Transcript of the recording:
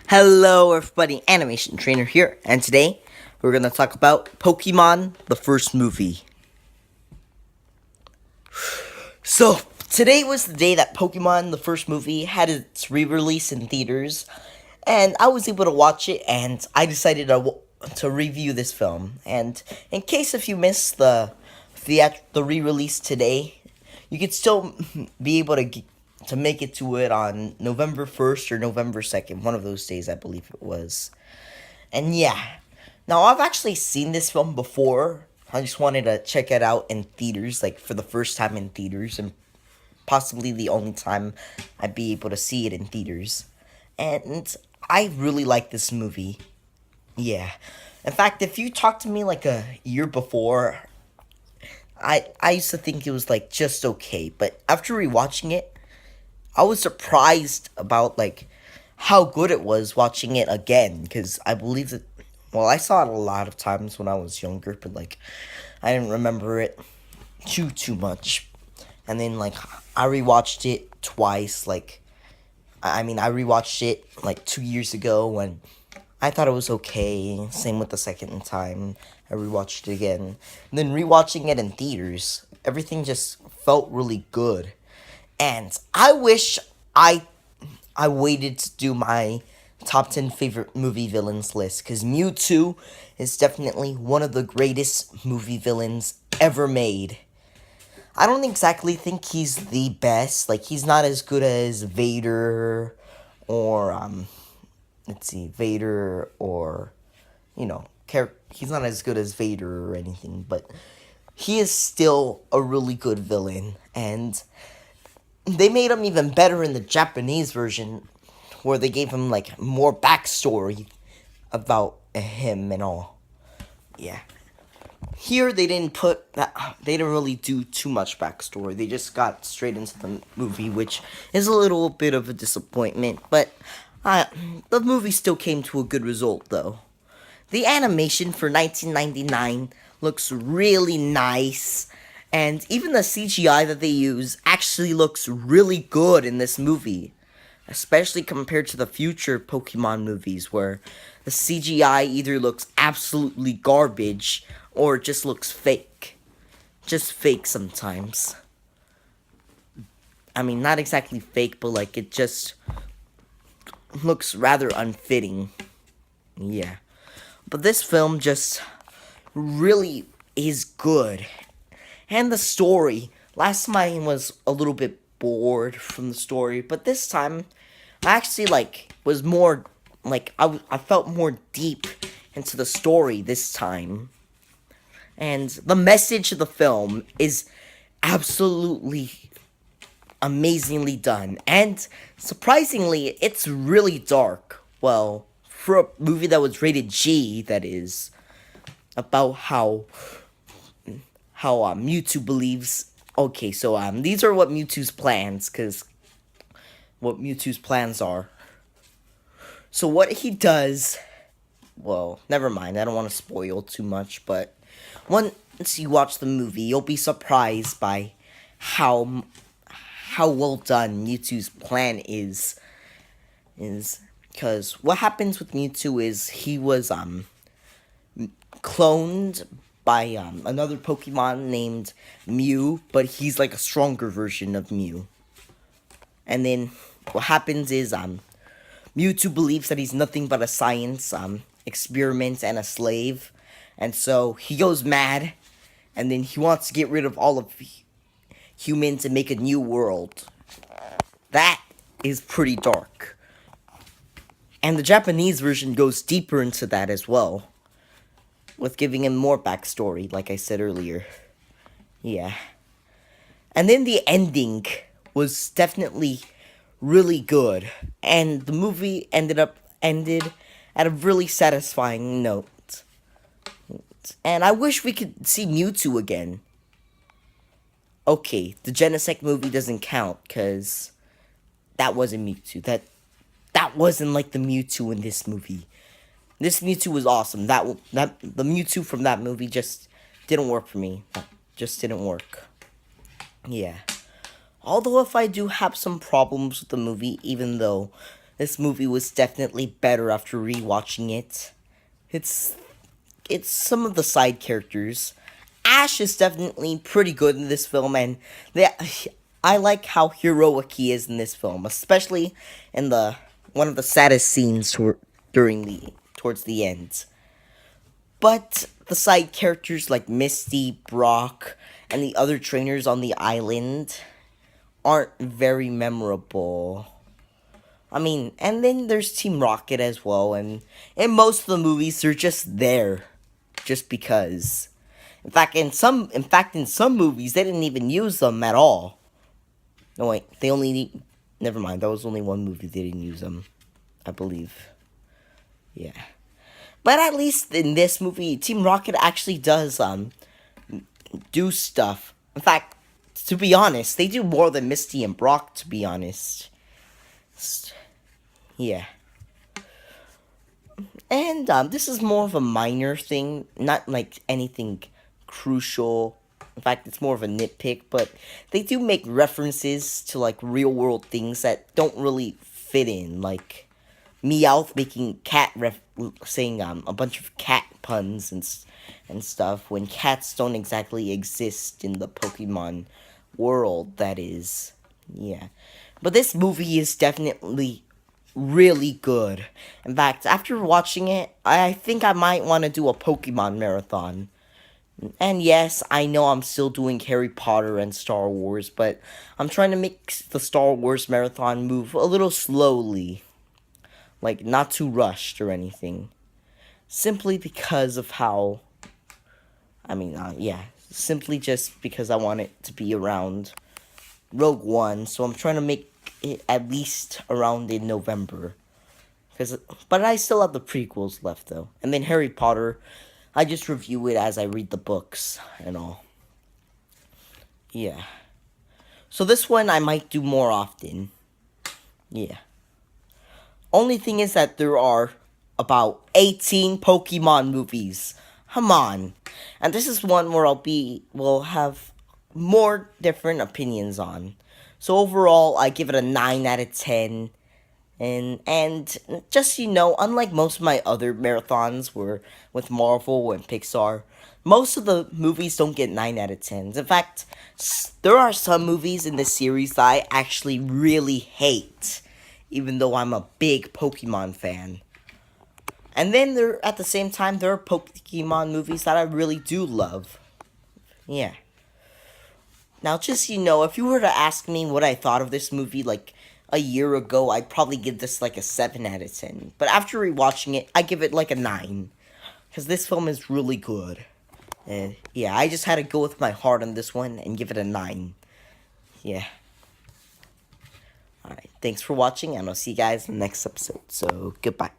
Hello everybody, Animation Trainer here, and today we're going to talk about Pokemon, the first movie. So, today was the day that Pokemon, the first movie, had its re-release in theaters, and I was able to watch it, and I decided to review this film. And in case if you missed the re-release today, you could still be able to make it to it on November 1st or November 2nd, one of those days I believe it was. And yeah, now I've actually seen this film before. I just wanted to check it out in theaters, like for the first time in theaters, and possibly the only time I'd be able to see it in theaters. And I really like this movie. Yeah. In fact, if you talked to me like a year before, I used to think it was like just okay, but after rewatching it, I was surprised about like how good it was watching it again, because I believe that, well, I saw it a lot of times when I was younger, but like I didn't remember it too much. And then like I rewatched it twice. Like I rewatched it like 2 years ago when I thought it was okay. Same with the second time I rewatched it again. And then rewatching it in theaters, everything just felt really good. And I wish I waited to do my top 10 favorite movie villains list, because Mewtwo is definitely one of the greatest movie villains ever made. I don't exactly think he's the best. Like, he's not as good as Vader or, Vader or, he's not as good as Vader or anything, but he is still a really good villain, and they made him even better in the Japanese version, where they gave him like more backstory about him and all. Yeah. Here they didn't put that. They didn't really do too much backstory. They just got straight into the movie, which is a little bit of a disappointment. But the movie still came to a good result, though. The animation for 1999 looks really nice. And even the CGI that they use actually looks really good in this movie. Especially compared to the future Pokemon movies, where the CGI either looks absolutely garbage or just looks fake. Just fake sometimes. I mean, not exactly fake, but like it just looks rather unfitting. Yeah. But this film just really is good. And the story. Last time I was a little bit bored from the story, but this time I actually was more I felt more deep into the story this time. And the message of the film is absolutely amazingly done. And surprisingly, it's really dark. Well, for a movie that was rated G, that is, about how Mewtwo believes. Okay, so these are what Mewtwo's plans, what Mewtwo's plans are. So what he does, well, never mind. I don't want to spoil too much, but once you watch the movie, you'll be surprised by how well done Mewtwo's plan is. Because what happens with Mewtwo is he was cloned by another Pokemon named Mew, but he's like a stronger version of Mew. And then what happens is Mewtwo believes that he's nothing but a science experiment and a slave, and so he goes mad, and then he wants to get rid of all of humans and make a new world. That is pretty dark. And the Japanese version goes deeper into that as well, with giving him more backstory, like I said earlier. Yeah. And then the ending was definitely really good. And the movie ended at a really satisfying note. And I wish we could see Mewtwo again. Okay, the Genesect movie doesn't count, because that wasn't Mewtwo. That wasn't like the Mewtwo in this movie. This Mewtwo was awesome. The Mewtwo from that movie just didn't work for me. Just didn't work. Yeah. Although if I do have some problems with the movie, even though This movie was definitely better after rewatching it. It's it's some of the side characters. Ash is definitely pretty good in this film, and they, I like how heroic he is in this film, especially in the one of the saddest scenes during the towards the end. But the side characters like Misty, Brock, and the other trainers on the island aren't very memorable. I mean, and then there's Team Rocket as well, and in most of the movies they're just there, just because. In some movies they didn't even use them at all. No wait, they only need. Never mind, that was only one movie they didn't use them, I believe. Yeah, but at least in this movie, Team Rocket actually does do stuff. In fact, to be honest, they do more than Misty and Brock. To be honest, yeah. And this is more of a minor thing, not like anything crucial. In fact, it's more of a nitpick, but they do make references to like real world things that don't really fit in, like Meowth making saying a bunch of cat puns and stuff when cats don't exactly exist in the Pokemon world. That is, yeah. But this movie is definitely really good. In fact, after watching it, I think I might want to do a Pokemon marathon. And yes, I know I'm still doing Harry Potter and Star Wars, but I'm trying to make the Star Wars marathon move a little slowly. Like, not too rushed or anything. Simply because of how... yeah. Simply just because I want it to be around Rogue One, so I'm trying to make it at least around in November. But I still have the prequels left, though. And then Harry Potter, I just review it as I read the books and all. Yeah. So this one I might do more often. Yeah. Only thing is that there are about 18 Pokemon movies. Come on. And this is one where will have more different opinions on. So overall, I give it a 9 out of 10. And just so you know, unlike most of my other marathons where with Marvel and Pixar, most of the movies don't get 9 out of 10s. In fact, there are some movies in this series that I actually really hate, even though I'm a big Pokemon fan. And then at the same time, there are Pokemon movies that I really do love. Yeah. Now, just so you know, if you were to ask me what I thought of this movie, like, a year ago, I'd probably give this, like, a 7 out of 10. But after rewatching it, I give it, like, a 9. Because this film is really good. And, yeah, I just had to go with my heart on this one and give it a 9. Yeah. Alright, thanks for watching, and I'll see you guys in the next episode. So, goodbye.